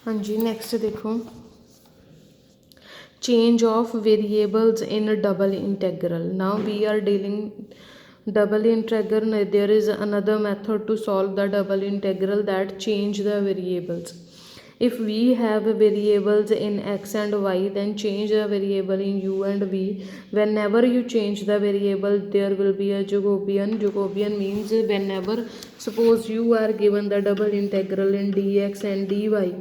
हाँ जी, नेक्स्ट देखो, change of variables in a double integral. Now we are dealing double integral. There is another method to solve the double integral, that change the variables. If we have variables in x and y, then change the variable in u and v. Whenever you change the variable, there will be a Jacobian. Jacobian means whenever, suppose you are given the double integral in dx and dy,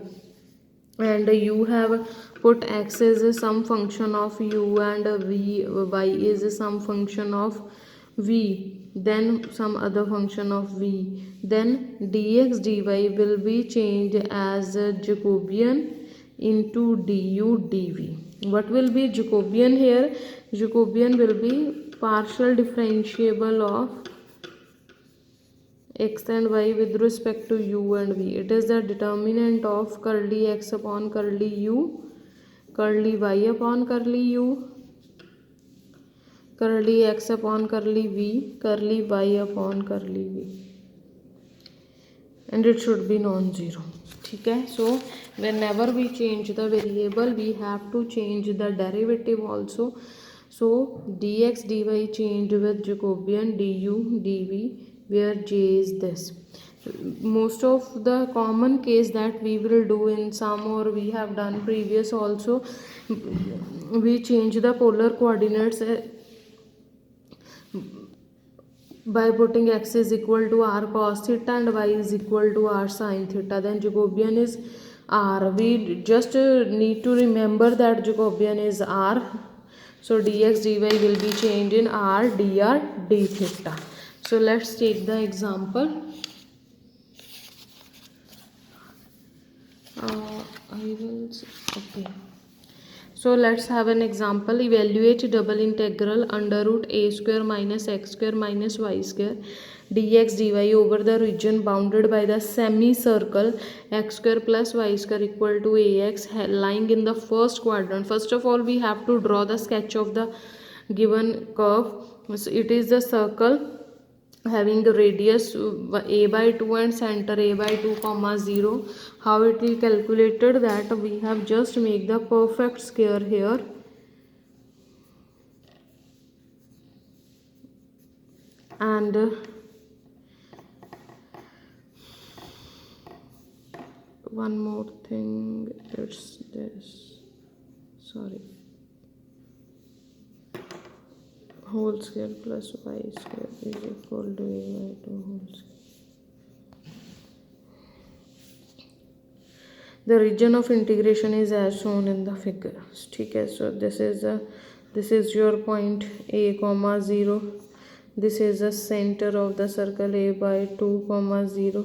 and you have put x is some function of u and y is some function of v, then some other function of v, then dx dy will be changed as a Jacobian into du dv. What will be Jacobian here? Jacobian will be partial differentiable of x and y with respect to u and v. It is the determinant of curly x upon curly u, curly y upon curly u, curly x upon curly v, curly y upon curly v, and it should be non-zero. ठीक है. So whenever we change the variable, we have to change the derivative also. So dx dy changed with Jacobian, du dv, where j is this. Most of the common case that we will do in sum, or we have done previous also, we change the polar coordinates by putting x is equal to r cos theta and y is equal to r sin theta. Then Jacobian is r. We just need to remember that Jacobian is r. So dx dy will be changed in r dr d theta. So let's take the example. Okay. So let's have an example. Evaluate double integral under root a square minus x square minus y square dx dy over the region bounded by the semicircle x square plus y square equal to ax, lying in the first quadrant. First of all, we have to draw the sketch of the given curve. So it is the circle having the radius a by 2 and center a by 2 comma 0. How it will calculated, that we have just make the perfect square here, and one more thing, it's this, sorry, whole square plus y square is equal to a by 2 whole square. The region of integration is as shown in the figure. ठीक है. So this is your point a comma 0. This is the center of the circle a by 2 comma 0.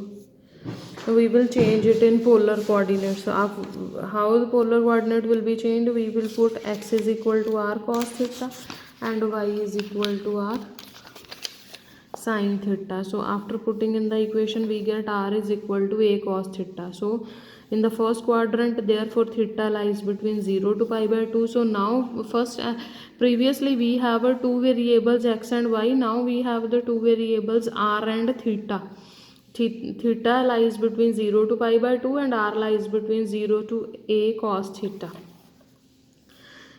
We will change it in polar coordinates. So how the polar coordinate will be changed? We will put x is equal to r cos theta and y is equal to r sin theta. So after putting in the equation, we get r is equal to a cos theta. So in the first quadrant, therefore theta lies between 0 to pi by 2. So now first, previously we have two variables x and y. Now we have the two variables r and theta. Theta lies between 0 to pi by 2 and r lies between 0 to a cos theta.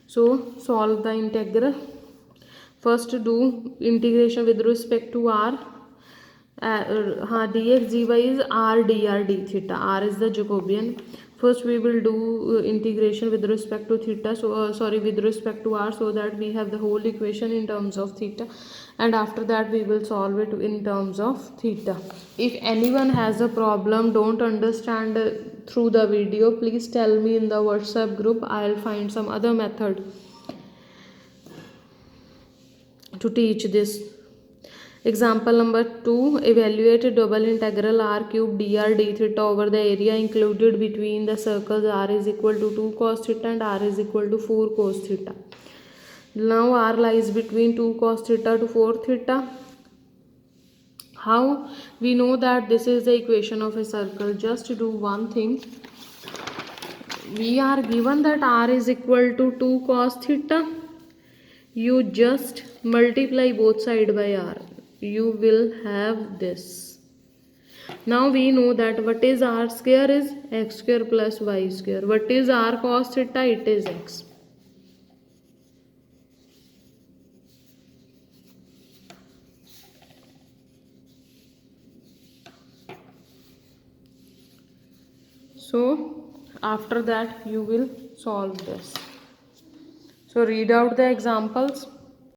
So solve the integral. First do integration with respect to r. dx dy is r dr d theta. R is the Jacobian. First we will do integration with respect to theta, so with respect to r, so that we have the whole equation in terms of theta, and after that we will solve it in terms of theta. If anyone has a problem, don't understand through the video, please tell me in the WhatsApp group. I'll find some other method to teach this. Example number 2. Evaluate double integral r cube dr d theta over the area included between the circles r is equal to 2 cos theta and r is equal to 4 cos theta. Now r lies between 2 cos theta to 4 theta. How we know that this is the equation of a circle? Just do one thing. We are given that r is equal to 2 cos theta. You just multiply both sides by r. You will have this. Now we know that what is r square is x square plus y square. What is r cos theta? It is x. So after that you will solve this. So read out the examples.